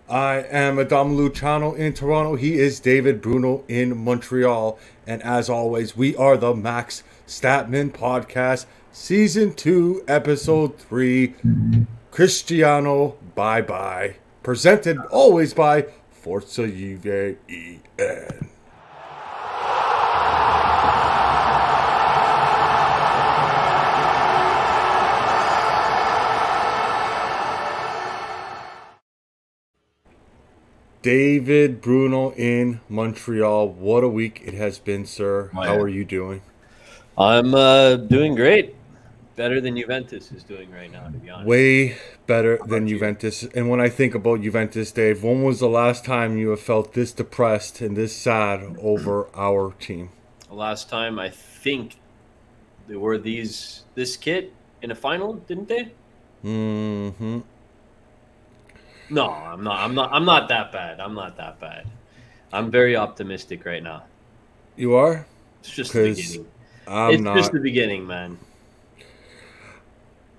I am Adam Luciano in Toronto. He is David Bruno in Montreal. And as always, we are the Max Statman Podcast, Season 2, Episode 3, Cristiano Bye Bye. Presented always by Forza Juve EN. David Bruno in Montreal. What a week it has been, sir. Oh, How yeah. are you doing? I'm doing great. Better than Juventus is doing right now, to be honest. Way better How than about you? Juventus. And when I think about Juventus, Dave, when was the last time you have felt this depressed and this sad over our team? The last time I think they were this kit in a final, didn't they? Mm-hmm. No, I'm not that bad. I'm not that bad. I'm very optimistic right now. You are? It's just the 'Cause beginning. I'm It's not. just the beginning, man.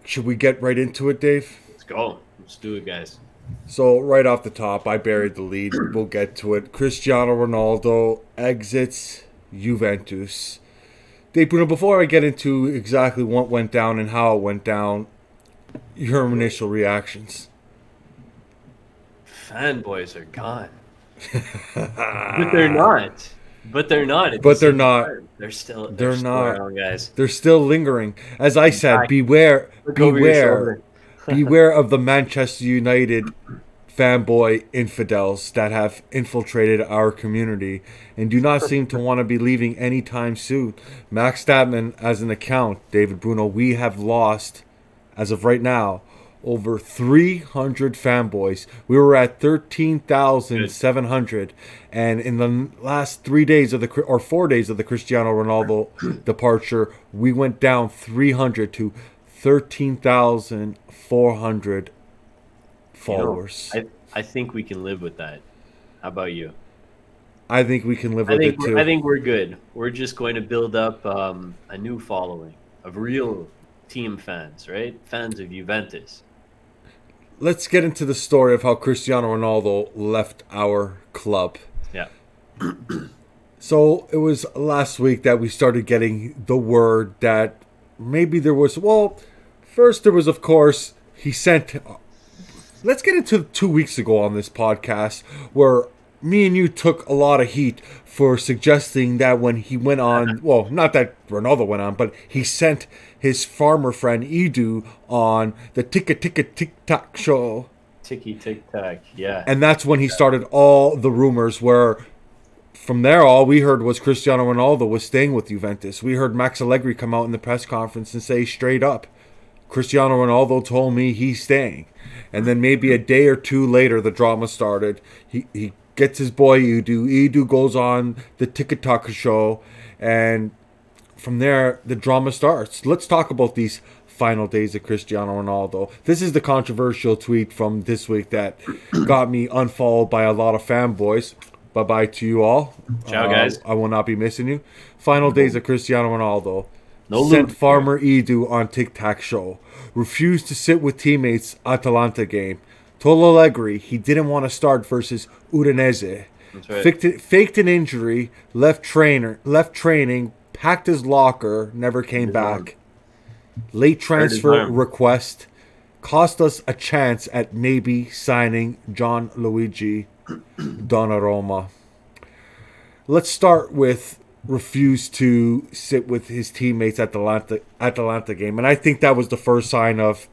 Should we get right into it, Dave? Let's go. Let's do it, guys. So, right off the top, I buried the lead. We'll get to it. Cristiano Ronaldo exits Juventus. Dave Bruno, before I get into exactly what went down and how it went down, your initial reactions. Fanboys are gone. But they're not. But they're not. at the But they're same not. time. They're They're still not. around, guys. They're still lingering. As I said, Exactly. beware, Look over your beware, shoulder. beware of the Manchester United fanboy infidels that have infiltrated our community and do not seem to want to be leaving anytime soon. Max Statman, as an account, David Bruno, we have lost, as of right now, over 300 fanboys. We were at 13,700, and in the last 3 days of the or 4 days of the Cristiano Ronaldo departure, we went down 300 to 13,400 followers. I think we can live with that. How about you? I think we can live with it too. I think we're good. We're just going to build up a new following of real team fans, right? Fans of Juventus. Let's get into the story of how Cristiano Ronaldo left our club. Yeah. So it was last week that we started getting the word that maybe there was, well, first there was, of course, he sent, let's get into 2 weeks ago on this podcast where me and you took a lot of heat for suggesting that when he went on, well, not that Ronaldo went on, but he sent his farmer friend Edu on the Ticka Ticka Tic Tac show. Ticky tick tack. Yeah. And that's when he started all the rumors where from there all we heard was Cristiano Ronaldo was staying with Juventus. We heard Max Allegri come out in the press conference and say straight up, Cristiano Ronaldo told me he's staying. And then maybe a day or two later the drama started. He gets his boy Edu. Edu goes on the TikTok show, and from there the drama starts. Let's talk about these final days of Cristiano Ronaldo. This is the controversial tweet from this week that got me unfollowed by a lot of fanboys. Bye-bye to you all. Ciao, guys. I will not be missing you. Final days of Cristiano Ronaldo. No Sent loot. Farmer Edu on TikTok show. Refused to sit with teammates Atalanta game. Told Allegri he didn't want to start versus Udinese. That's right. Faked an injury. Left training. Packed his locker. Never came back. Late transfer arm. request. Cost us a chance at maybe signing John Luigi Donnarumma. Let's start with refused to sit with his teammates at the Atalanta game, and I think that was the first sign of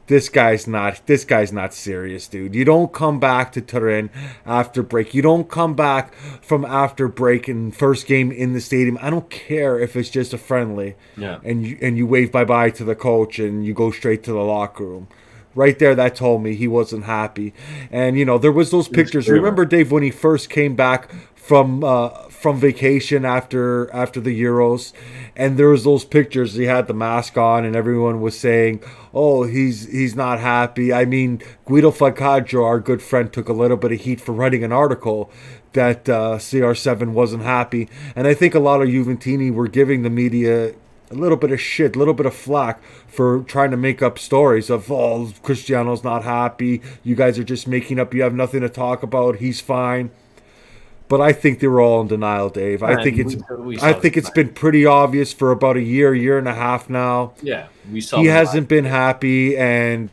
this guy's not serious, dude. You don't come back to Turin after break. You don't come back from after break and first game in the stadium. I don't care if it's just a friendly. Yeah. And you wave bye-bye to the coach and you go straight to the locker room. Right there, that told me he wasn't happy. And, you know, there was those pictures. clear. Remember, Dave, when he first came back from vacation after the Euros, and there was those pictures. He had the mask on, and everyone was saying, "Oh, he's not happy." I mean, Guido Fagcaggio, our good friend, took a little bit of heat for writing an article that CR7 wasn't happy, and I think a lot of Juventini were giving the media a little bit of shit, a little bit of flack for trying to make up stories of, oh, Cristiano's not happy. You guys are just making up. You have nothing to talk about. He's fine. But I think they were all in denial, Dave. I think it's been pretty obvious for about a year and a half now. Yeah, we saw. He hasn't been happy, and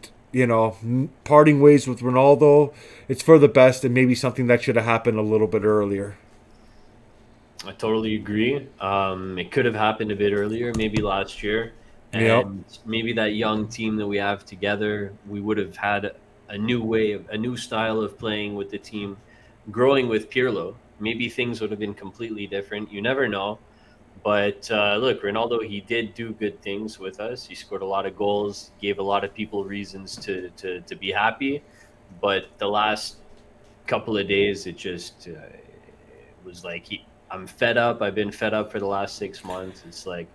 parting ways with Ronaldo, it's for the best, and maybe something that should have happened a little bit earlier. I totally agree. It could have happened a bit earlier, maybe last year, and maybe that young team that we have together, we would have had a new style of playing with the team, growing with Pirlo. Maybe things would have been completely different. You never know. But look, Ronaldo, he did do good things with us. He scored a lot of goals, gave a lot of people reasons to be happy. But the last couple of days, it just it was like, I'm fed up. I've been fed up for the last 6 months. It's like,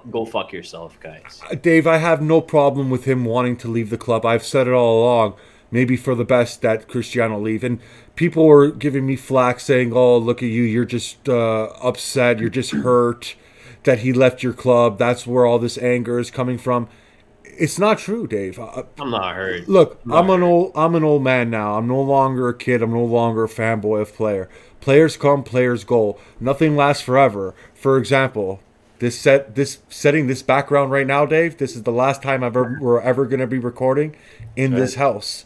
go fuck yourself, guys. Dave, I have no problem with him wanting to leave the club. I've said it all along. Maybe for the best that Cristiano leave. And people were giving me flack saying, oh, look at you. You're just upset. You're just hurt that he left your club. That's where all this anger is coming from. It's not true, Dave. I'm not hurt. Look, I'm an old man now. I'm no longer a kid. I'm no longer a fanboy of player. Players come, players go. Nothing lasts forever. For example, setting this background right now, Dave, this is the last time we're ever going to be recording in this house.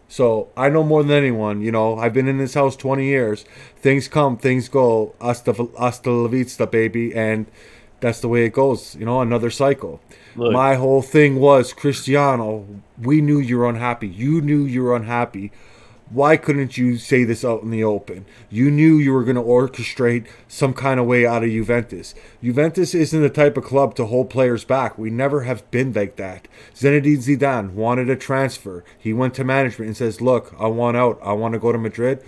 So I know more than anyone, I've been in this house 20 years. Things come, things go. Hasta la vista, baby. And that's the way it goes, another cycle. Look, my whole thing was, Cristiano, we knew you were unhappy. You knew you were unhappy. Why couldn't you say this out in the open? You knew you were going to orchestrate some kind of way out of Juventus. Juventus isn't the type of club to hold players back. We never have been like that. Zinedine Zidane wanted a transfer. He went to management and says, look, I want out. I want to go to Madrid.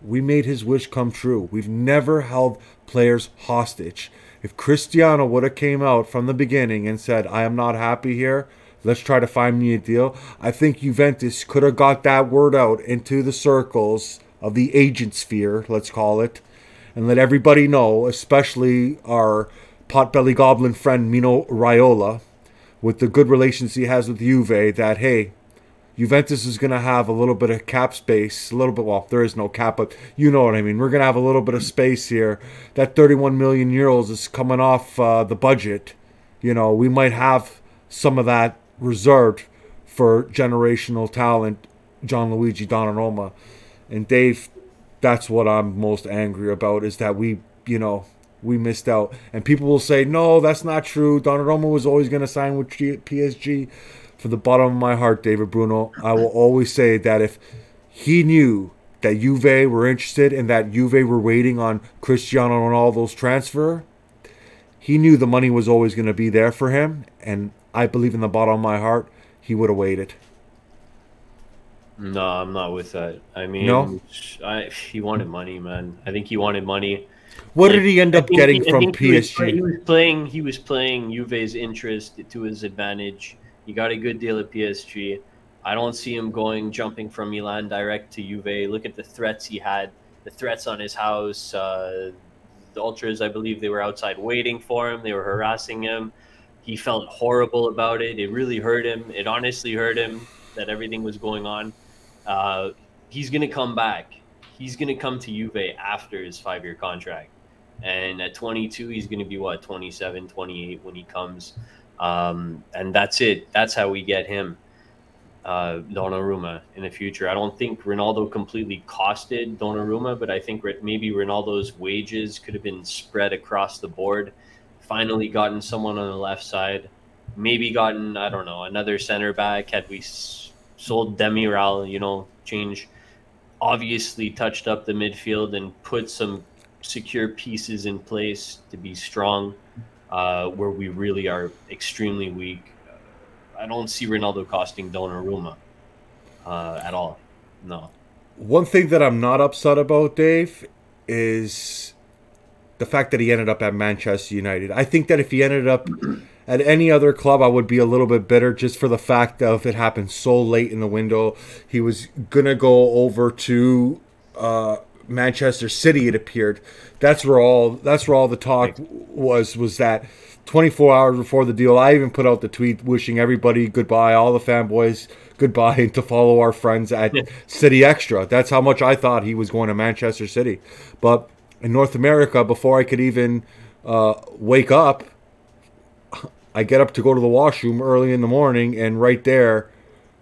We made his wish come true. We've never held players hostage. If Cristiano would have came out from the beginning and said, I am not happy here, let's try to find me a deal, I think Juventus could have got that word out into the circles of the agent sphere, let's call it, and let everybody know, especially our potbelly goblin friend Mino Raiola, with the good relations he has with Juve, that, hey, Juventus is going to have a little bit of cap space, well, there is no cap, but you know what I mean. We're going to have a little bit of space here. That 31 million euros is coming off the budget. We might have some of that reserved for generational talent, Gianluigi Donnarumma. And Dave, that's what I'm most angry about, is that we missed out. And people will say, no, that's not true. Donnarumma was always going to sign with PSG. From the bottom of my heart, David Bruno, I will always say that if he knew that Juve were interested and that Juve were waiting on Cristiano Ronaldo's transfer, he knew the money was always going to be there for him, and I believe in the bottom of my heart, he would have waited. No, I'm not with that. I mean, no? He wanted money, man. I think he wanted money. What did he end up getting from PSG? He was playing Juve's interest to his advantage. He got a good deal at PSG. I don't see him jumping from Milan direct to Juve. Look at the threats he had, the threats on his house. The Ultras, I believe, they were outside waiting for him. They were harassing him. He felt horrible about it. It really hurt him. It honestly hurt him that everything was going on. He's going to come back. He's going to come to Juve after his 5-year contract. And at 22, he's going to be, 27, 28 when he comes. And that's it. That's how we get him, Donnarumma, in the future. I don't think Ronaldo completely costed Donnarumma, but I think maybe Ronaldo's wages could have been spread across the board. Finally gotten someone on the left side. Maybe gotten, I don't know, another center back. Had we sold Demiral, change, obviously touched up the midfield and put some secure pieces in place to be strong. Where we really are extremely weak. I don't see Ronaldo costing Donnarumma at all. No. One thing that I'm not upset about, Dave, is the fact that he ended up at Manchester United. I think that if he ended up at any other club, I would be a little bit bitter just for the fact of it happened so late in the window. He was going to go over to Manchester City, it appeared. That's where all the talk was that 24 hours before the deal, I even put out the tweet wishing everybody goodbye, all the fanboys goodbye, and to follow our friends at City Extra. That's how much I thought he was going to Manchester City. But in North America, before I could even wake up, I get up to go to the washroom early in the morning, and right there,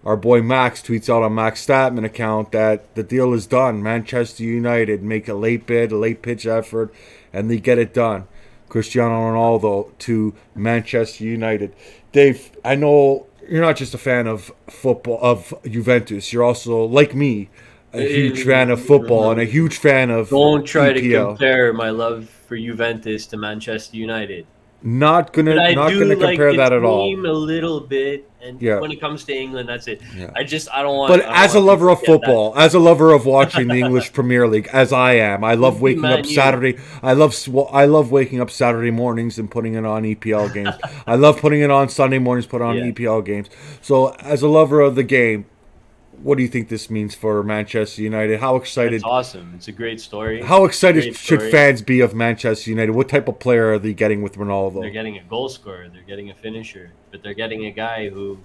our boy Max tweets out on Max Statman account that the deal is done. Manchester United make a late bid, a late pitch effort, and they get it done. Cristiano Ronaldo to Manchester United. Dave, I know you're not just a fan of football, of Juventus. You're also, like me, a huge fan of football and a huge fan of Don't try EPL. to compare my love for Juventus to Manchester United. Not gonna compare that at all. A little bit, and when it comes to England, that's it. Yeah. I don't want. But as a lover of football, as a lover of watching the English Premier League, as I am, I love waking up Saturday. I love waking up Saturday mornings and putting it on EPL games. I love putting it on Sunday mornings, put on EPL games. So, as a lover of the game, what do you think this means for Manchester United? How excited? It's awesome. It's a great story. How excited should fans be of Manchester United? What type of player are they getting with Ronaldo? They're getting a goal scorer. They're getting a finisher. But they're getting a guy who,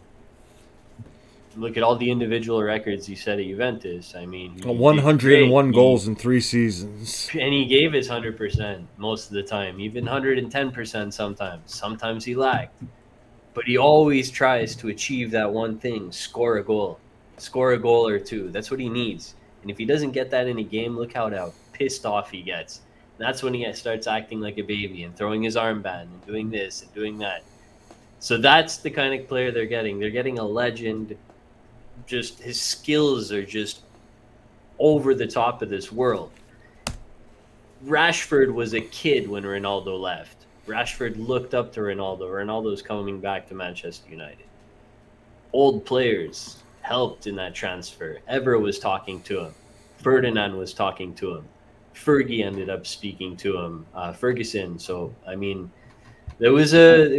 look at all the individual records he set at Juventus. I mean, 101 goals in 3 seasons. And he gave his 100% most of the time, even 110% sometimes. Sometimes he lagged. But he always tries to achieve that one thing, score a goal. Score a goal or two. That's what he needs. And if he doesn't get that in a game, look how pissed off he gets. And that's when he starts acting like a baby and throwing his armband and doing this and doing that. So that's the kind of player they're getting. They're getting a legend. Just his skills are just over the top of this world. Rashford was a kid when Ronaldo left. Rashford looked up to Ronaldo. Ronaldo's coming back to Manchester United. Old players helped in that transfer. Ever was talking to him. Ferdinand was talking to him. Fergie ended up speaking to him. Ferguson. So I mean, it was a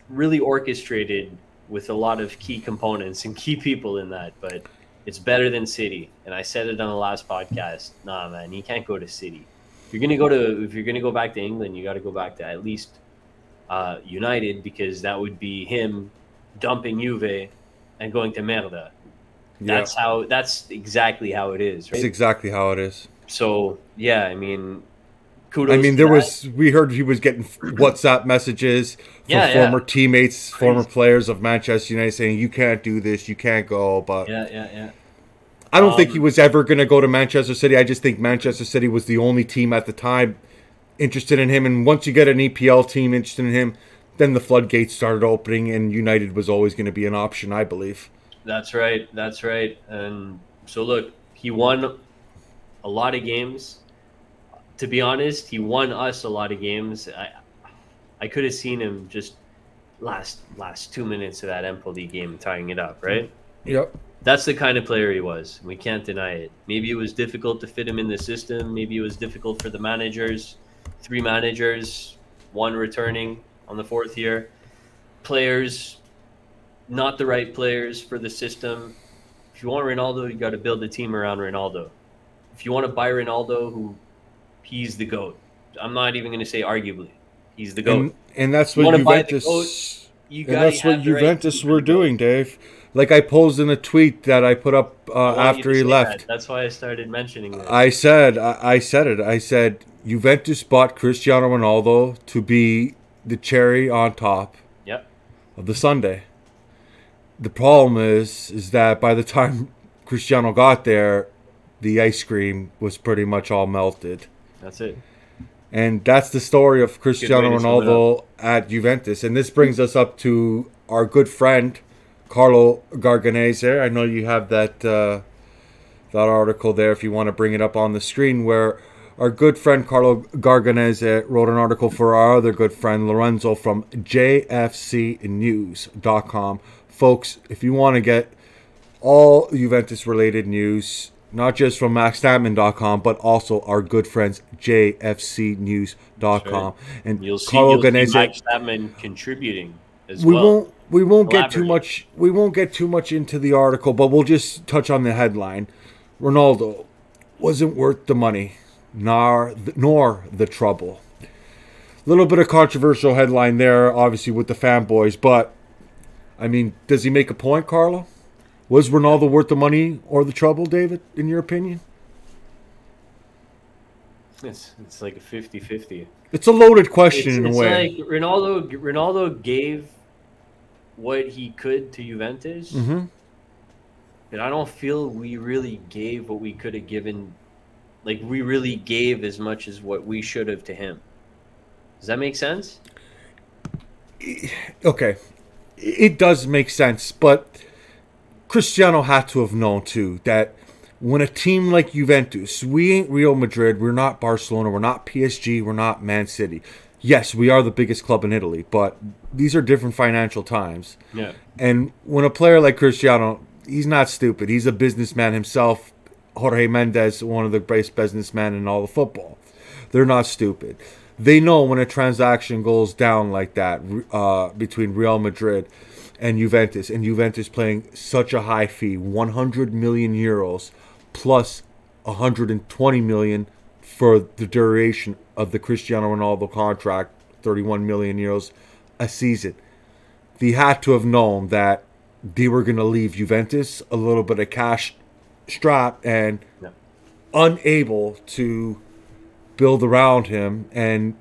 really orchestrated with a lot of key components and key people in that. But it's better than City. And I said it on the last podcast. Nah, man, you can't go to City. If you're gonna go back to England, you got to go back to at least United, because that would be him dumping Juve and going to Merda. That's exactly how it is, right? That's exactly how it is. So yeah, I mean, kudos. I mean, we heard he was getting WhatsApp messages from former teammates, former players of Manchester United saying, "You can't do this, you can't go." But I don't think he was ever going to go to Manchester City. I just think Manchester City was the only team at the time interested in him. And once you get an EPL team interested in him, then the floodgates started opening, and United was always going to be an option, I believe. That's right. And so look, he won a lot of games. To be honest, he won us a lot of games. I could have seen him just last 2 minutes of that Empoli game tying it up, right? Yep. That's the kind of player he was. We can't deny it. Maybe it was difficult to fit him in the system. Maybe it was difficult for the managers. 3 managers, 1 returning on the 4th year. Players, not the right players for the system. If you want Ronaldo, you got to build a team around Ronaldo. If you want to buy Ronaldo, he's the GOAT. I'm not even going to say arguably. He's the GOAT. And that's what Juventus were doing, Dave. Like I posed in a tweet that I put up after he left. That's why I started mentioning that. I said it. I said Juventus bought Cristiano Ronaldo to be the cherry on top of the sundae. The problem is that by the time Cristiano got there, the ice cream was pretty much all melted. That's it. And that's the story of Cristiano Ronaldo at Juventus. And this brings us up to our good friend, Carlo Garganese. I know you have that article there if you want to bring it up on the screen, where our good friend Carlo Garganese wrote an article for our other good friend Lorenzo from jfcnews.com. Folks, if you want to get all Juventus-related news, not just from MaxStatman.com, but also our good friends jfcnews.com. Sure. And you'll see Garganese, Max Statman contributing as well. We won't get too much into the article, but we'll just touch on the headline. Ronaldo wasn't worth the money, nor the trouble. little bit of controversial headline there, obviously, with the fanboys. But, I mean, does he make a point, Carlo? Was Ronaldo worth the money or the trouble, David, in your opinion? It's like a 50-50. It's a loaded question in a way. It's like Ronaldo gave what he could to Juventus, but I don't feel we really gave what we could have given. Like, we really gave as much as what we should have to him. Does that make sense? Okay. It does make sense, but Cristiano had to have known, too, that when a team like Juventus, we ain't Real Madrid, we're not Barcelona, we're not PSG, we're not Man City. Yes, we are the biggest club in Italy, but these are different financial times. Yeah. And when a player like Cristiano, he's not stupid. He's a businessman himself. Jorge Mendes, one of the greatest businessmen in all of football. They're not stupid. They know when a transaction goes down like that between Real Madrid and Juventus playing such a high fee, 100 million euros plus 120 million for the duration of the Cristiano Ronaldo contract, 31 million euros a season. They had to have known that they were going to leave Juventus a little bit of cash strapped and unable to build around him. And,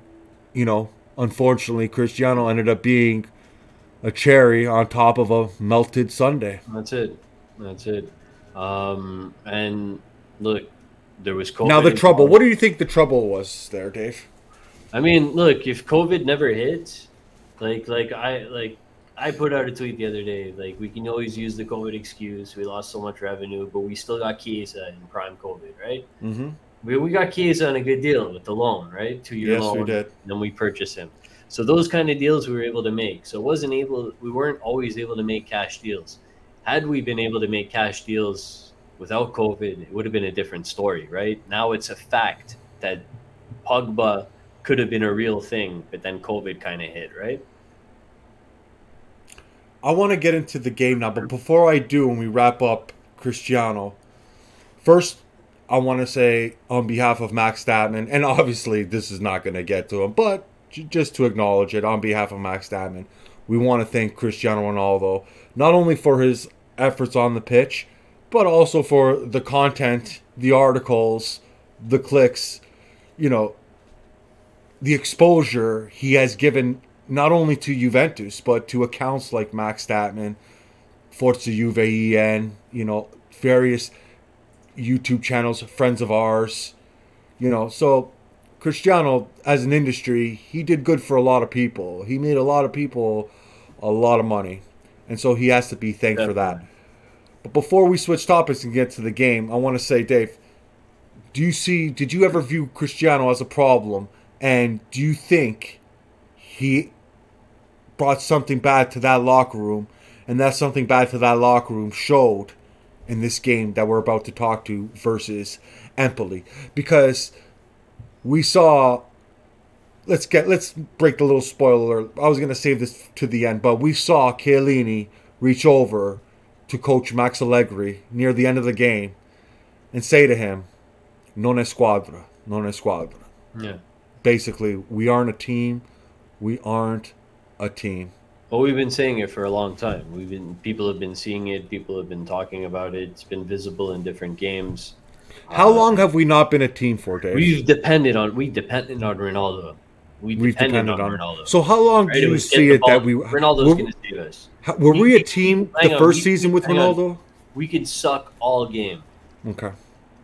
you know, unfortunately, Cristiano ended up being a cherry on top of a melted sundae. That's it. And look, there was COVID. Now the trouble. What do you think the trouble was there, Dave? I mean, look, if COVID never hit, I put out a tweet the other day, like, we can always use the COVID excuse. We lost so much revenue, but we still got Chiesa in prime COVID, right? Mm-hmm. We got Chiesa on a good deal with the loan, right? 2-year loan. Yes, we did. And then we purchased him. So those kind of deals we were able to make. So we weren't always able to make cash deals. Had we been able to make cash deals without COVID, it would have been a different story, right? Now it's a fact that Pogba could have been a real thing, but then COVID kind of hit, right? I want to get into the game now, but before I do, and we wrap up Cristiano, first I want to say on behalf of Max Statman, and obviously this is not going to get to him, but just to acknowledge it, on behalf of Max Statman, we want to thank Cristiano Ronaldo, not only for his efforts on the pitch, but also for the content, the articles, the clicks, you know, the exposure he has given not only to Juventus, but to accounts like Max Statman, Forza Juve, you know, various YouTube channels, friends of ours, you know. So Cristiano, as an industry, he did good for a lot of people. He made a lot of people a lot of money. And so he has to be thanked for that. But before we switch topics and get to the game, I want to say, Dave, did you ever view Cristiano as a problem? And do you think he brought something bad to that locker room, and that something bad to that locker room showed in this game that we're about to talk to versus Empoli? Because we saw, let's break the little spoiler. I was going to save this to the end, but we saw Chiellini reach over to Coach Max Allegri near the end of the game and say to him, "Non è squadra, non è squadra." Yeah. Basically, we aren't a team. We aren't a team. Well, we've been saying it for a long time. People have been seeing it. People have been talking about it. It's been visible in different games. How long have we not been a team for, Dave? We depended on Ronaldo. We've depended on Ronaldo. So how long do you see it that we Ronaldo's going to save us? Were we a team the first season with Ronaldo? We could suck all game. Okay.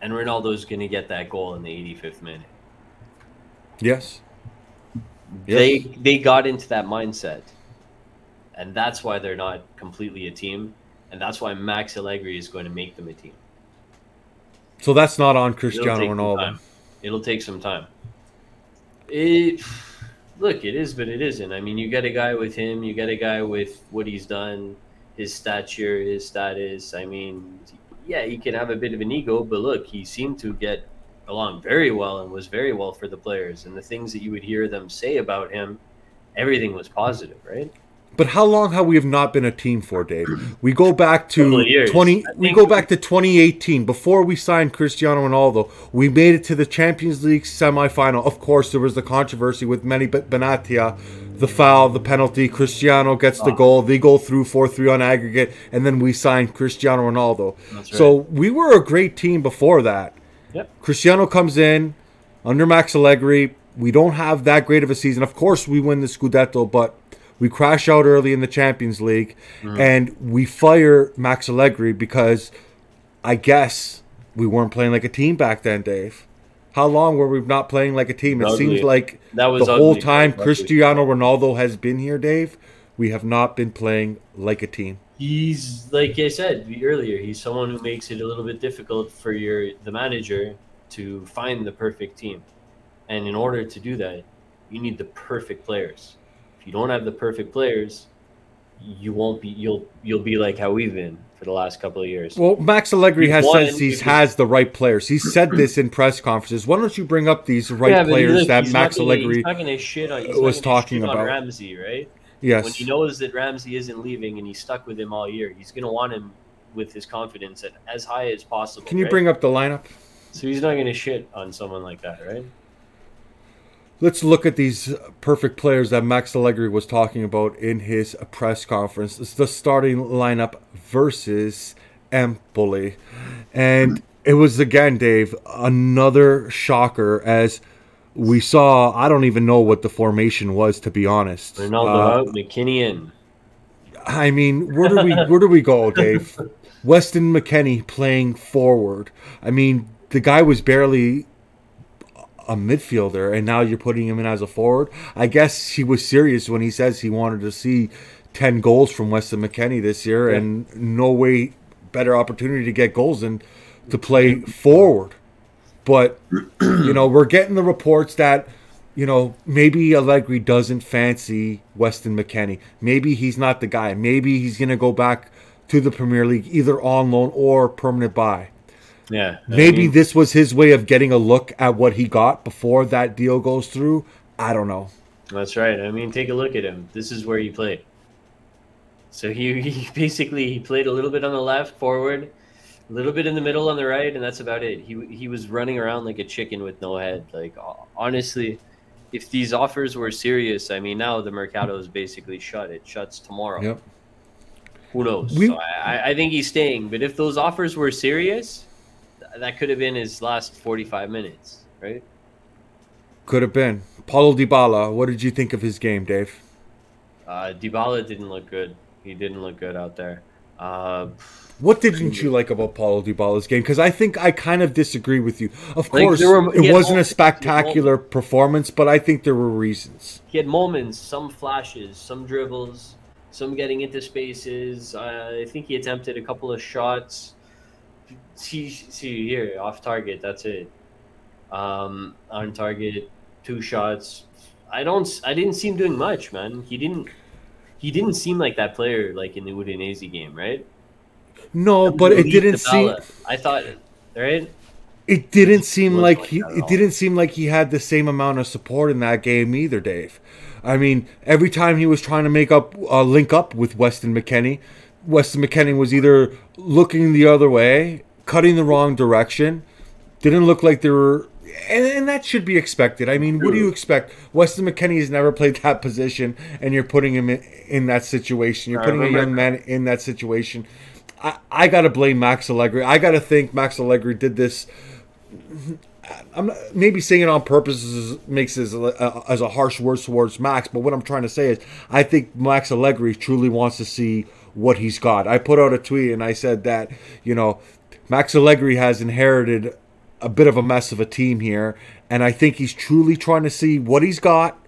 And Ronaldo's going to get that goal in the 85th minute. Yes. They got into that mindset. And that's why they're not completely a team. And that's why Max Allegri is going to make them a team. So that's not on Cristiano Ronaldo. It'll take some time. Look, it is, but it isn't. I mean, you get a guy with him. You get a guy with what he's done, his stature, his status. I mean, yeah, he can have a bit of an ego, but look, he seemed to get along very well and was very well for the players. And the things that you would hear them say about him, everything was positive, right? But how long have we have not been a team for, Dave? We go back Couple of to years. 20. I We think- go back to 2018. Before we signed Cristiano Ronaldo, we made it to the Champions League semifinal. Of course, there was the controversy with many Benatia, the foul, the penalty. Cristiano gets the goal. They go through 4-3 on aggregate, and then we signed Cristiano Ronaldo. That's right. So we were a great team before that. Yep. Cristiano comes in under Max Allegri. We don't have that great of a season. Of course, we win the Scudetto, but we crash out early in the Champions League, and we fire Max Allegri because I guess we weren't playing like a team back then, Dave. How long were we not playing like a team? It Ugly. seems like That was the whole ugly. time Ugly. Cristiano Ronaldo has been here, Dave, we have not been playing like a team. He's, like I said earlier, he's someone who makes it a little bit difficult for the manager to find the perfect team. And in order to do that, you need the perfect players. If you don't have the perfect players, you won't be. You'll be like how we've been for the last couple of years. Well, Max Allegri has won said he because- has the right players. He said this in press conferences. Why don't you bring up these right Yeah, but players look, that he's Max not gonna- Allegri he's not gonna shit on, he's was not gonna talking shit on about? Ramsey, right? Yes. When he knows that Ramsey isn't leaving and he's stuck with him all year, he's gonna want him with his confidence at as high as possible. Can you right? bring up the lineup? So he's not gonna shit on someone like that, right? Let's look at these perfect players that Max Allegri was talking about in his press conference. It's the starting lineup versus Empoli. And it was, again, Dave, another shocker as we saw. I don't even know what the formation was, to be honest. Ronaldo out, McKinney in. I mean, where do we go, Dave? Weston McKennie playing forward. I mean, the guy was barely a midfielder, and now you're putting him in as a forward. I guess he was serious when he says he wanted to see 10 goals from Weston McKennie this year, Yeah. and no way better opportunity to get goals than to play forward. But, we're getting the reports that, maybe Allegri doesn't fancy Weston McKennie. Maybe he's not the guy. Maybe he's going to go back to the Premier League, either on loan or permanent buy. Yeah. Maybe this was his way of getting a look at what he got before that deal goes through. I don't know. That's right. I mean, take a look at him. This is where he played. So he basically played a little bit on the left, forward, a little bit in the middle on the right, and that's about it. He was running around like a chicken with no head. Like, honestly, if these offers were serious, I mean, now the Mercado is basically shut. It shuts tomorrow. Yep. Who knows? We- So I think he's staying. But if those offers were serious, that could have been his last 45 minutes, right? Could have been. Paulo Dybala, what did you think of his game, Dave? Dybala didn't look good. He didn't look good out there. What didn't you like about Paulo Dybala's game? Because I think I kind of disagree with you. Of Like, course, he it had wasn't a moments. spectacular performance, but I think there were reasons. He had moments, some flashes, some dribbles, some getting into spaces. I think he attempted a couple of shots. See here, off target. That's it. On target, 2 shots. I didn't see him doing much, man. He didn't seem like that player like in the Udinese game, right? No, but it didn't seem. Dybala. I thought, right? It didn't seem wasn't like like that at it all. didn't seem like he had the same amount of support in that game either, Dave. I mean, every time he was trying to link up with Weston McKennie was either looking the other way, cutting the wrong direction. Didn't look like they were, and that should be expected. I mean, what do you expect? Weston McKennie has never played that position, and you're putting him in that situation. You're putting a young man in that situation. I got to blame Max Allegri. I got to think Max Allegri did this. I'm not, maybe saying it on purpose makes it as a harsh word towards Max, but what I'm trying to say is I think Max Allegri truly wants to see what he's got. I put out a tweet and I said that, Max Allegri has inherited a bit of a mess of a team here, and I think he's truly trying to see what he's got,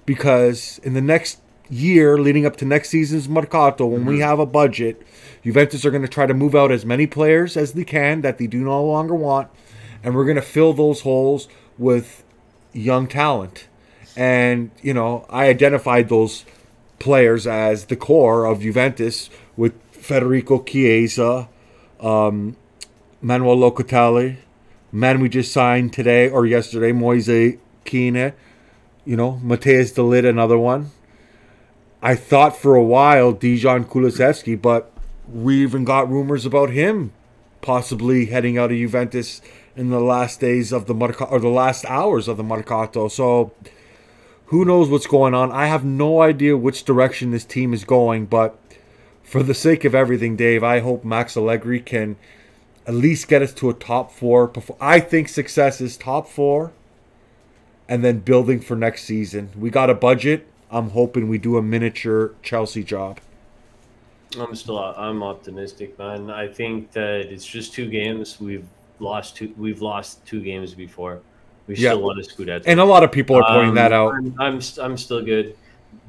because in the next year leading up to next season's Mercato, when we have a budget, Juventus are going to try to move out as many players as they can that they do no longer want, and we're going to fill those holes with young talent. And, I identified those players as the core of Juventus with Federico Chiesa, Manuel Locatelli, man we just signed today or yesterday, Moise Kean, Mateus de Ligt, another one. I thought for a while Dejan Kulusevski, but we even got rumors about him possibly heading out of Juventus in the last days of the Mercato, or the last hours of the Mercato. So who knows what's going on? I have no idea which direction this team is going, but for the sake of everything, Dave, I hope Max Allegri can at least get us to a top 4. I think success is top 4 and then building for next season. We got a budget. I'm hoping we do a miniature Chelsea job. I'm optimistic, man. I think that it's just 2 games. We've lost 2 games before. We still won a Scudetto. And a lot of people are pointing that out. I'm still good.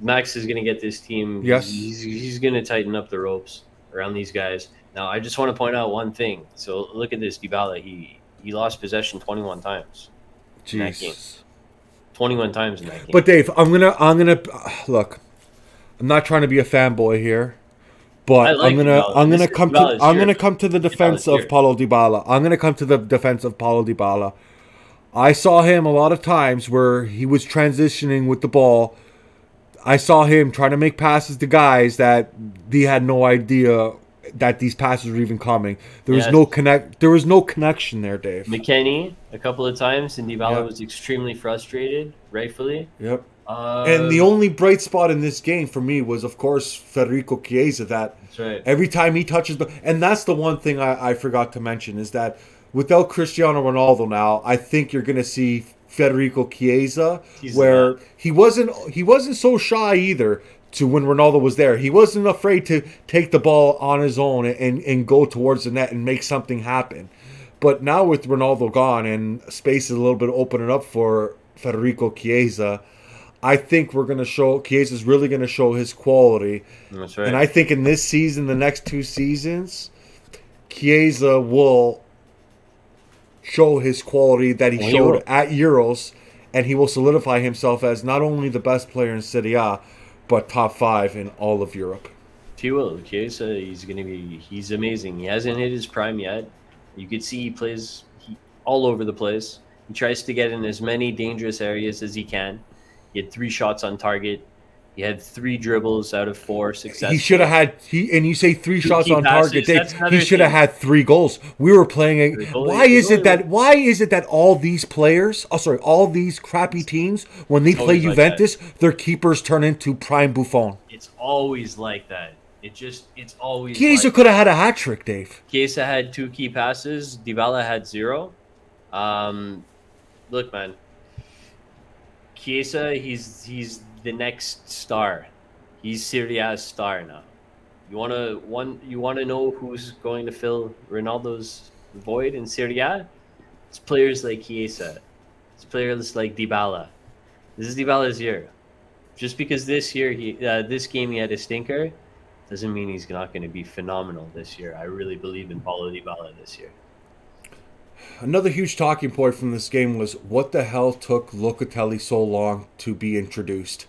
Max is going to get this team. Yes. He's going to tighten up the ropes around these guys. Now, I just want to point out one thing. So look at this, Dybala. He lost possession 21 times. In that game. 21 times in that game. But Dave, I'm gonna look. I'm not trying to be a fanboy here, but I'm gonna come to the defense of Paulo Dybala. I'm gonna come to the defense of Paulo Dybala. I saw him a lot of times where he was transitioning with the ball. I saw him trying to make passes to guys that he had no idea that these passes were even coming. There was There was no connection there, Dave. McKennie a couple of times, and Dybala was extremely frustrated, rightfully. Yep. And the only bright spot in this game for me was, of course, Federico Chiesa. That's right. Every time he touches and that's the one thing I forgot to mention is that without Cristiano Ronaldo now, I think you're going to see Federico Chiesa, where he wasn't so shy either. To when Ronaldo was there, he wasn't afraid to take the ball on his own and go towards the net and make something happen. But now with Ronaldo gone and space is a little bit opening up for Federico Chiesa, I think Chiesa's really going to show his quality. That's right. And I think in this season, the next 2 seasons, Chiesa will show his quality that he showed at Euros, and he will solidify himself as not only the best player in Serie A, but top 5 in all of Europe. He will. Chiesa, he's amazing. He hasn't hit his prime yet. You could see he plays all over the place. He tries to get in as many dangerous areas as he can. He had 3 shots on target. He had 3 dribbles out of 4 successful. He should have had and you say 3 shots on target. He should have had 3 goals. We were playing why is it that all these players, all these crappy teams, when they play Juventus, their keepers turn into prime Buffon? It's always like that. It's always Chiesa could have had a hat trick, Dave. Chiesa had 2 key passes. Dybala had 0. Look, man. Chiesa, he's the next star. He's Serie A's star now. You wanna know who's going to fill Ronaldo's void in Serie A? It's players like Chiesa. It's players like Dybala. This is Dybala's year. Just because this game he had a stinker, doesn't mean he's not going to be phenomenal this year. I really believe in Paulo Dybala this year. Another huge talking point from this game was what the hell took Locatelli so long to be introduced.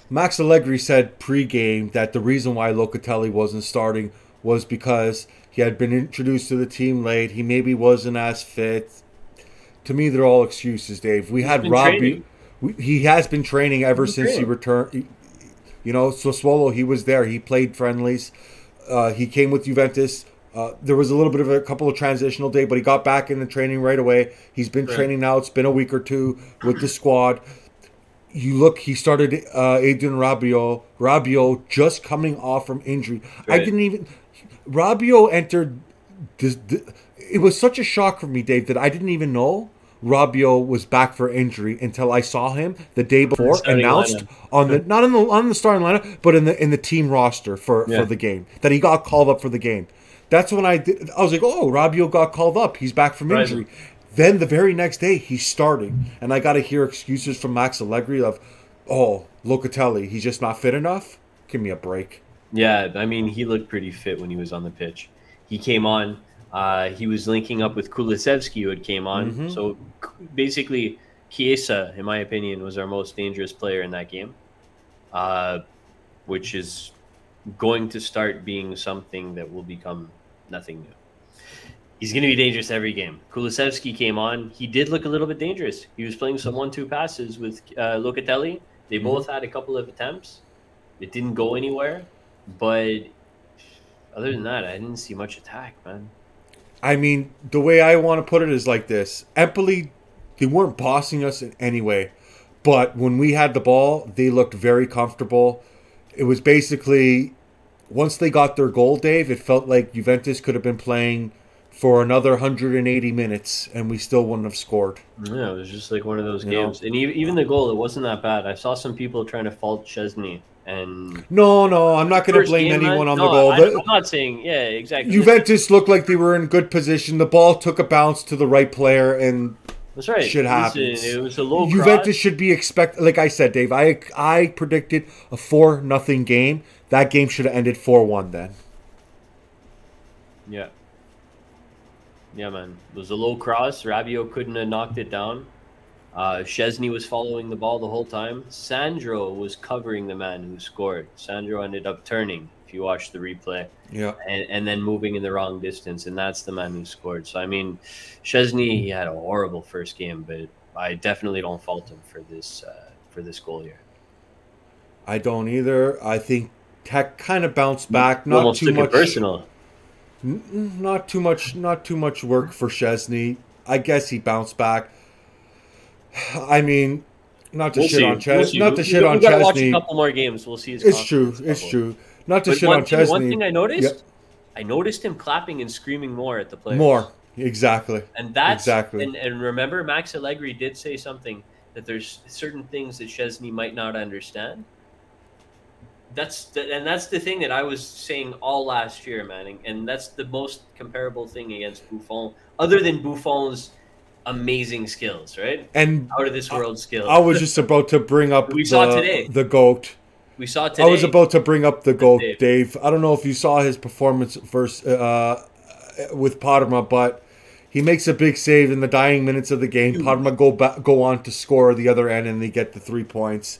Max Allegri said pre-game that the reason why Locatelli wasn't starting was because he had been introduced to the team late. He maybe wasn't as fit. To me, they're all excuses, Dave. We had Robbie. He has been training ever since he returned. You know, Sassuolo, he was there. He played friendlies. He came with Juventus. There was a couple of transitional days, but he got back into training right away. He's been training now. It's been a week or 2 with the squad. You look, he started Adrian Rabiot. Rabiot just coming off from injury. Right. Rabiot entered. It was such a shock for me, Dave, that I didn't even know Rabiot was back for injury until I saw him the day before announced on the not on the starting lineup, but in the team roster for the game, that he got called up for the game. That's when I was like, oh, Rabiot got called up. He's back from injury. Right. Then the very next day, he's starting. And I got to hear excuses from Max Allegri of, oh, Locatelli, he's just not fit enough? Give me a break. Yeah, I mean, he looked pretty fit when he was on the pitch. He came on. He was linking up with Kulusevski, who had came on. Mm-hmm. So basically, Chiesa, in my opinion, was our most dangerous player in that game, which is going to start being something that will become nothing new. He's going to be dangerous every game. Kulusevski came on. He did look a little bit dangerous. He was playing some 1-2 passes with Locatelli. They both had a couple of attempts. It didn't go anywhere, but other than that, I didn't see much attack, man. I mean, the way I want to put it is like this: Empoli, they weren't bossing us in any way, but when we had the ball, they looked very comfortable. It was basically once they got their goal, Dave, it felt like Juventus could have been playing for another 180 minutes, and we still wouldn't have scored. Yeah, it was just like one of those You know? games. And even the goal, it wasn't that bad. I saw some people trying to fault Chesney. And No, I'm not going to first blame game, man, anyone on the no, goal. I'm not saying, yeah, exactly. Juventus looked like they were in good position. The ball took a bounce to the right player, and That's right. shit happens. Listen, it was a low Juventus cross. should be like I said, Dave. I predicted a 4-0 game. That game should have ended 4-1 then. Yeah. Yeah, man. It was a low cross. Rabiot couldn't have knocked it down. Chesney was following the ball the whole time. Sandro was covering the man who scored. Sandro ended up turning, if you watch the replay, Yeah. and then moving in the wrong distance, and that's the man who scored. So, I mean, Chesney, he had a horrible first game, but I definitely don't fault him for this goal here. I don't either. I think Tech kind of bounced back. You Not almost too took it much. personal. Not too much. Not too much work for Chesney. I guess he bounced back. I mean, not to shit on Chesney. Not to shit on We gotta watch a Chesney. couple more games. We'll see his It's true. confidence It's level. true. Not to But shit on Chesney. one thing I noticed, Yep. I noticed him clapping and screaming more at the players. More. Exactly. And that's Exactly. and remember, Max Allegri did say something that there's certain things that Chesney might not understand. That's the thing that I was saying all last year, man, and that's the most comparable thing against Buffon, other than Buffon's amazing skills, right? And Out of this world skills. I was just about to bring up We saw today. the GOAT. We saw today. I was about to bring up the GOAT, Dave. Dave. I don't know if you saw his performance with Parma, but he makes a big save in the dying minutes of the game. Parma go on to score the other end, and they get the 3 points.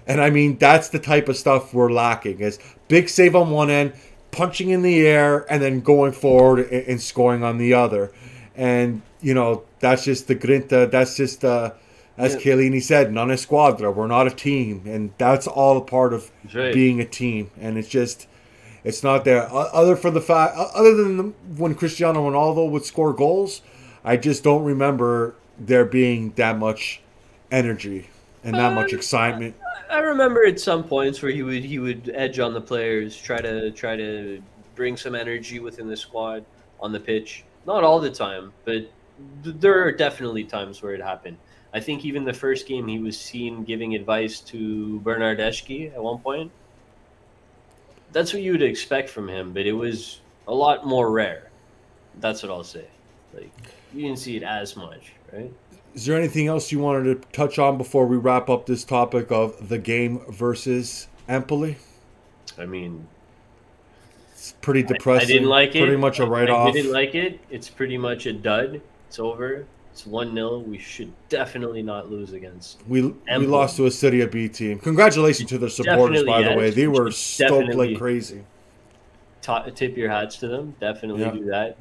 And I mean, that's the type of stuff we're lacking: is big save on one end, punching in the air, and then going forward and scoring on the other. And you know, that's just the grinta. That's just as Chiellini said, non è squadra. We're not a team, and that's all a part of right. being a team. And it's not there. Other than when Cristiano Ronaldo would score goals, I just don't remember there being that much energy and that much excitement. I remember at some points where he would edge on the players, try to bring some energy within the squad on the pitch. Not all the time, but there are definitely times where it happened. I think even the first game he was seen giving advice to Bernardeschi at one point. That's what you would expect from him, but it was a lot more rare. That's what I'll say. Like, you didn't see it as much, right? Is there anything else you wanted to touch on before we wrap up this topic of the game versus Empoli? I mean, It's pretty depressing. I didn't like it. Pretty much a write-off. I didn't like it. It's pretty much a dud. It's over. It's 1-0. We should definitely not lose against We Empoli. lost to a Serie B team. Congratulations to their supporters, Definitely, by the yes. way. They were We should stoked definitely- like crazy. Tip your hats to them. Definitely Yeah. do that.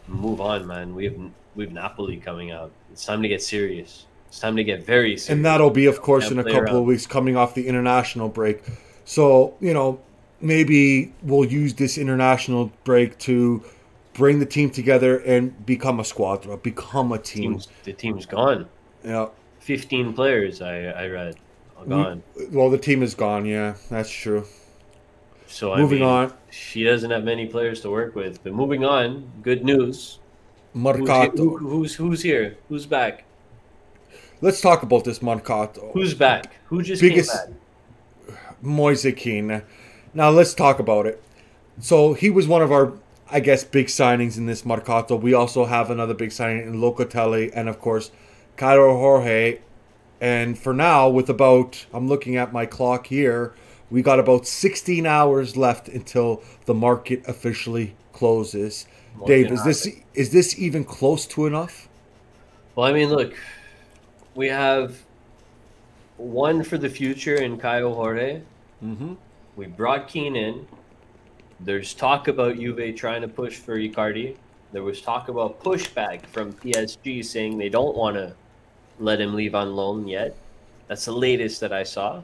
Move on, man. We have Napoli coming out. It's time to get serious. It's time to get very serious. And that'll be, of course, in a Can't play couple of around. weeks coming off the international break. So, you know, maybe we'll use this international break to bring the team together and become a squadra, become a team. The team's gone. Yeah. 15 players, I read, are gone. Well, the team is gone. Yeah, that's true. So Moving on. She doesn't have many players to work with. But moving on, good news. Mercato. Who's here? Who's back? Let's talk about this Mercato. Who's back? Who just Biggest- came back? Moise Kean. Now let's talk about it. So he was one of our, I guess, big signings in this Mercato. We also have another big signing in Locatelli and, of course, Cairo Jorge. And for now, with about, I'm looking at my clock here, we got about 16 hours left until the market officially closes. What Dave, can is this even close to enough? Well, I mean, look, we have one for the future in Caio Jorge. Mm-hmm. We brought Kean in. There's talk about Juve trying to push for Icardi. There was talk about pushback from PSG saying they don't want to let him leave on loan yet. That's the latest that I saw.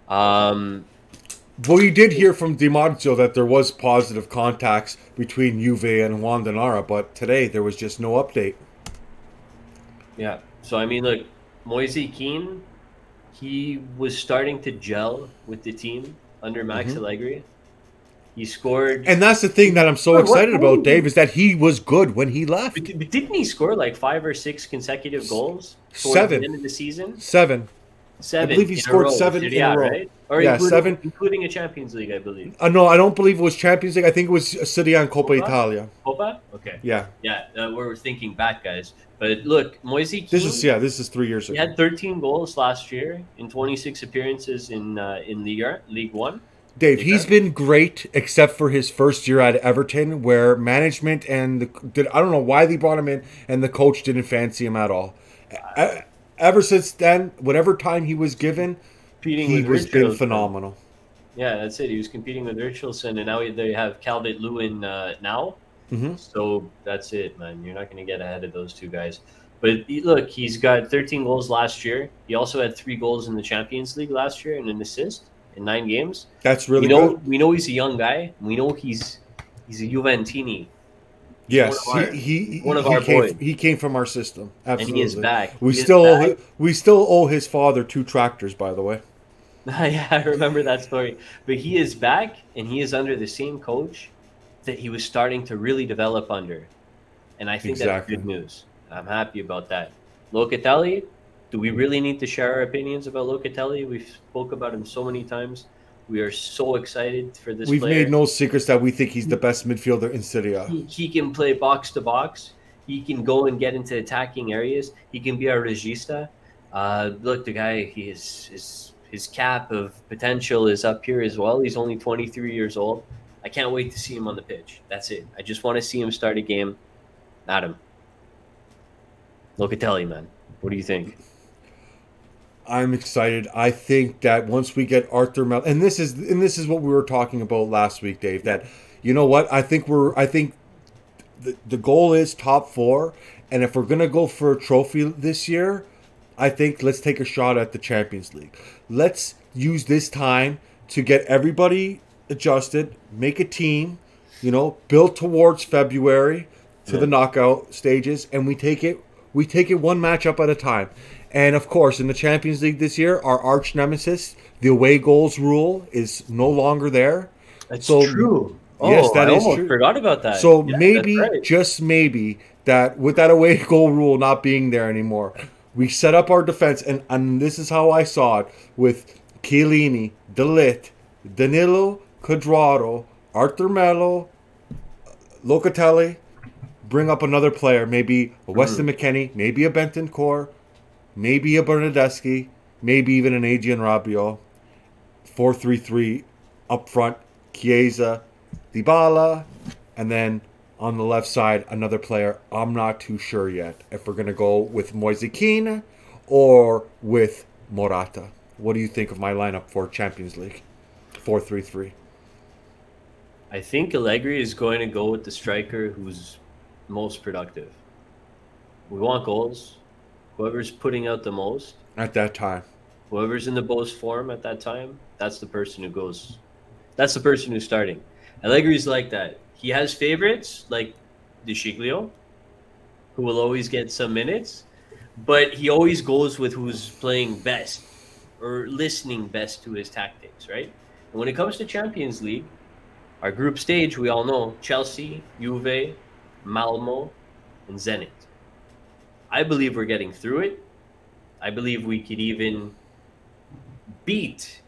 Well, you did hear from DiMarzio that there was positive contacts between Juve and Wandanara, but today there was just no update. Yeah. So, I mean, look, Moise Kean, he was starting to gel with the team under Max Allegri. He scored. And that's the thing that I'm so excited about, Dave, is that he was good when he left. But didn't he score like 5 or 6 consecutive goals towards 7. the end of the season? 7. 7. I believe he scored 7 in a row. Right? Or yeah, including, 7. Including a Champions League, I believe. No, I don't believe it was Champions League. I think it was Serie A and Coppa Italia. Coppa? Okay. Yeah. Yeah, we're thinking back, guys. But look, Moise Kean. This is 3 years ago. He had 13 goals last year in 26 appearances in League One. Dave, he's been great except for his first year at Everton, where management and I don't know why they brought him in, and the coach didn't fancy him at all. Ever since then, whatever time he was given, he was been phenomenal. Yeah, that's it. He was competing with Richarlison, and now they have Calvert-Lewin now. So that's it, man. You're not going to get ahead of those two guys. But look, he's got 13 goals last year. He also had 3 goals in the Champions League last year and an assist in 9 games. That's really good. We know he's a young guy. We know he's a Juventini. Yes, one of our boys. He came from our system. Absolutely. And he is back. We still owe his father 2 tractors, by the way. Yeah, I remember that story. But he is back, and he is under the same coach that he was starting to really develop under. And I think that's good news. I'm happy about that. Locatelli, do we really need to share our opinions about Locatelli? We've spoke about him so many times. We are so excited for this player. We've made no secrets that we think he's the best midfielder in Serie A. He can play box to box. He can go and get into attacking areas. He can be a regista. Look, the guy, his cap of potential is up here as well. He's only 23 years old. I can't wait to see him on the pitch. That's it. I just want to see him start a game. Adam, Locatelli, man. What do you think? I'm excited. I think that once we get Arthur Mel, and this is what we were talking about last week, Dave. That you know what I think the goal is top 4, and if we're gonna go for a trophy this year, I think let's take a shot at the Champions League. Let's use this time to get everybody adjusted, make a team, build towards February to the knockout stages, and we take it one matchup at a time. And of course, in the Champions League this year, our arch nemesis, the away goals rule, is no longer there. That's true. Yes, that is almost true. Forgot about that. So maybe, just maybe, that with that away goal rule not being there anymore, we set up our defense, and this is how I saw it, with Chiellini, De Ligt, Danilo, Cuadrado, Arthur Melo, Locatelli, bring up another player, maybe a Weston McKennie, maybe a Bentancur, maybe a Bernardeschi, maybe even an Adrian Rabiot. 4-3-3 up front, Chiesa, Dybala, and then on the left side, another player. I'm not too sure yet if we're going to go with Moise Kean or with Morata. What do you think of my lineup for Champions League? 4-3-3. I think Allegri is going to go with the striker who's most productive. We want goals. Whoever's putting out the most at that time. Whoever's in the most form at that time, that's the person who goes. That's the person who's starting. Allegri's like that. He has favorites like De Sciglio, who will always get some minutes, but he always goes with who's playing best or listening best to his tactics, right? And when it comes to Champions League, our group stage, we all know Chelsea, Juve, Malmo, and Zenit. I believe we're getting through it. I believe we could even beat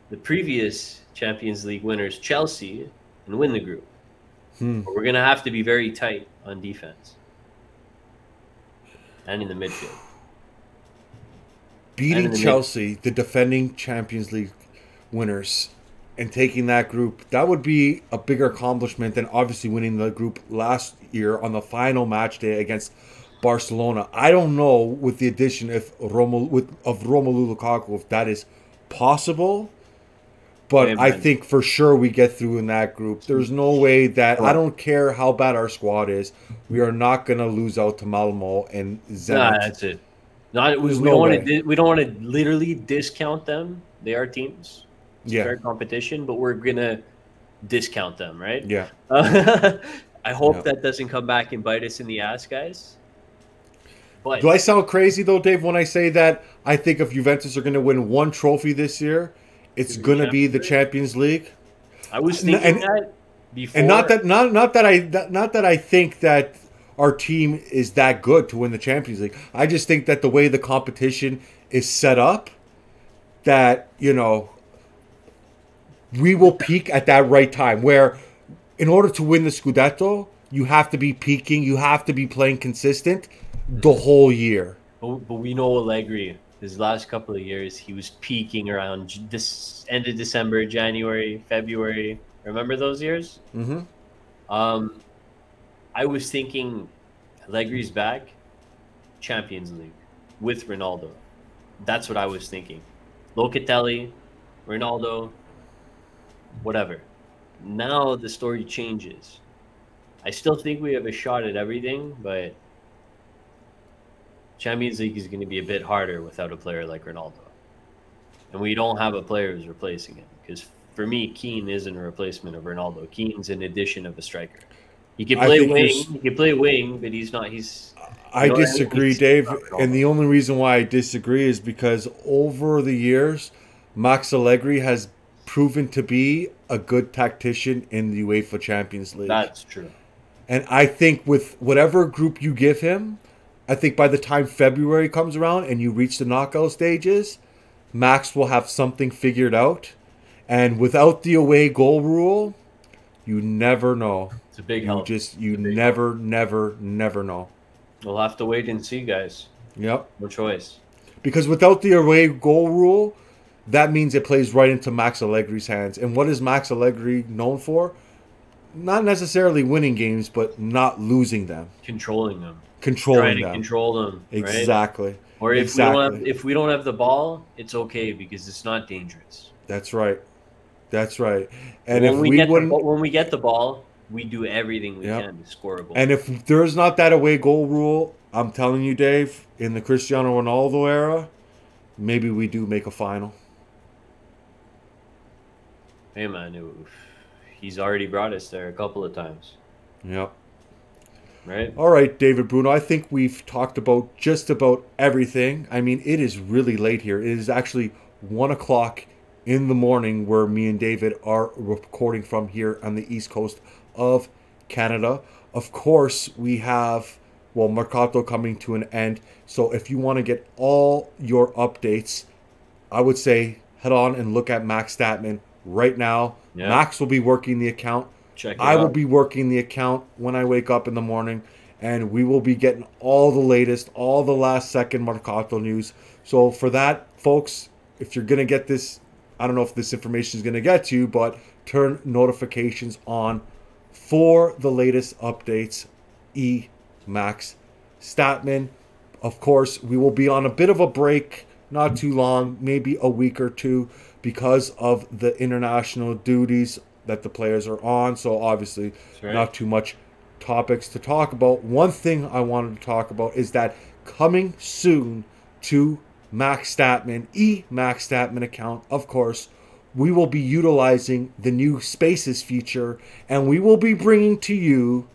the previous Champions League winners, Chelsea, and win the group. But we're going to have to be very tight on defense and in the midfield. Beating Chelsea, the defending Champions League winners, and taking that group, that would be a bigger accomplishment than obviously winning the group last year on the final match day against Barcelona. I don't know with the addition of Romelu Lukaku if that is possible, but I think for sure we get through in that group. There's no way that I don't care how bad our squad is, we are not going to lose out to Malmo and Zenit. Nah, that's it. We don't want to literally discount them, They are teams. It's Yeah. fair competition, but we're gonna discount them, right? Yeah. I hope Yeah. that doesn't come back and bite us in the ass, guys. Do I But sound crazy though, Dave, when I say that I think if Juventus are going to win one trophy this year, it's the going to be Champions the League, Champions League? I was And thinking that and before. not that I think that our team is that good to win the Champions League. I just think that the way the competition is set up, that we will peak at that right time. Where in order to win the Scudetto, you have to be peaking, you have to be playing consistent the whole year. But we know Allegri. His last couple of years, he was peaking around this end of December, January, February. Remember those years? Mm-hmm. I was thinking Allegri's back, Champions League with Ronaldo. That's what I was thinking. Locatelli, Ronaldo, whatever. Now the story changes. I still think we have a shot at everything, but Champions League is going to be a bit harder without a player like Ronaldo. And we don't have a player who's replacing him. Because for me, Kean isn't a replacement of Ronaldo. Kean's an addition of a striker. He can play wing. He can play wing, but he's not. I disagree, Dave. And the only reason why I disagree is because over the years, Max Allegri has proven to be a good tactician in the UEFA Champions League. That's true. And I think with whatever group you give him, I think by the time February comes around and you reach the knockout stages, Max will have something figured out. And without the away goal rule, you never know. It's a big help. You never know. We'll have to wait and see, guys. Yep. No choice. Because without the away goal rule, that means it plays right into Max Allegri's hands. And what is Max Allegri known for? Not necessarily winning games, but not losing them. Controlling them. Trying to control them. Exactly. Right? Or if we don't have the ball, it's okay because it's not dangerous. That's right. And when we get the ball, we do everything we can to score a goal. And if there's not that away goal rule, I'm telling you, Dave, in the Cristiano Ronaldo era, maybe we do make a final. Hey man, he's already brought us there a couple of times. Yep. Right? All right, David Bruno, I think we've talked about just about everything. I mean, it is really late here. It is actually 1 o'clock in the morning where me and David are recording from here on the east coast of Canada. Of course, we have, Mercato coming to an end. So if you want to get all your updates, I would say head on and look at Max Statman right now. Yeah. Max will be working the account. I will be working the account when I wake up in the morning, and we will be getting all the latest, all the last second Mercato news. So for that, folks, if you're going to get this, I don't know if this information is going to get to you, but turn notifications on for the latest updates. Max Statman. Of course, we will be on a bit of a break, not too long, maybe a week or two, because of the international duties that the players are on. So obviously not too much topics to talk about. One thing I wanted to talk about is that coming soon to Max Statman, Max Statman account, of course, we will be utilizing the new Spaces feature, and we will be bringing to you,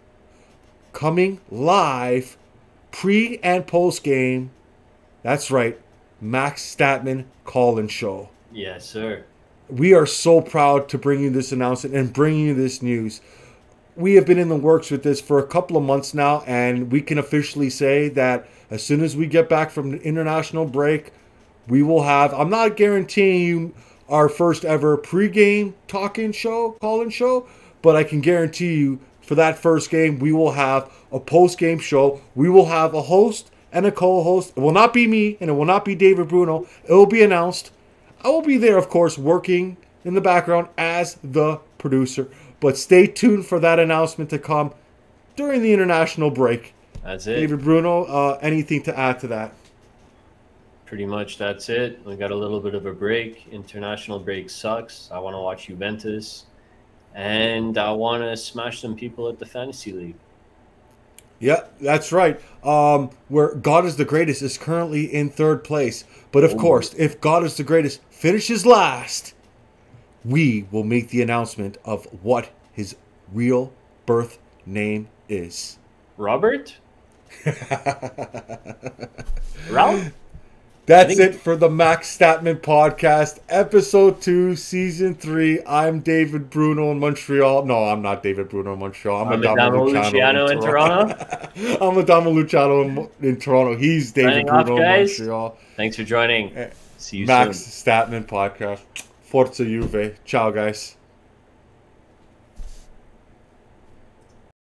coming live, pre and post game, that's right, Max Statman call-in show. Yes, sir. We are so proud to bring you this announcement and bring you this news. We have been in the works with this for a couple of months now, and we can officially say that as soon as we get back from the international break, we will have, I'm not guaranteeing you our first ever pregame call-in show, but I can guarantee you for that first game, we will have a post-game show. We will have a host and a co-host. It will not be me, and it will not be David Bruno. It will be announced. I will be there, of course, working in the background as the producer. But stay tuned for that announcement to come during the international break. That's it. David Bruno, anything to add to that? Pretty much that's it. We got a little bit of a break. International break sucks. I want to watch Juventus. And I want to smash some people at the Fantasy League. Yeah, that's right. Where God is the greatest is currently in third place. But of course, if God is the greatest finishes last, we will make the announcement of what his real birth name is. Robert? Ralph? That's it for the Max Statman podcast, episode 2, season 3. I'm David Bruno in Montreal. No, I'm not David Bruno in Montreal. I'm Adamo Luciano in Toronto. I'm Adamo Luciano in Toronto. He's David Bruno in Montreal. Thanks for joining. See you Max soon. Statman podcast. Forza Juve. Ciao, guys.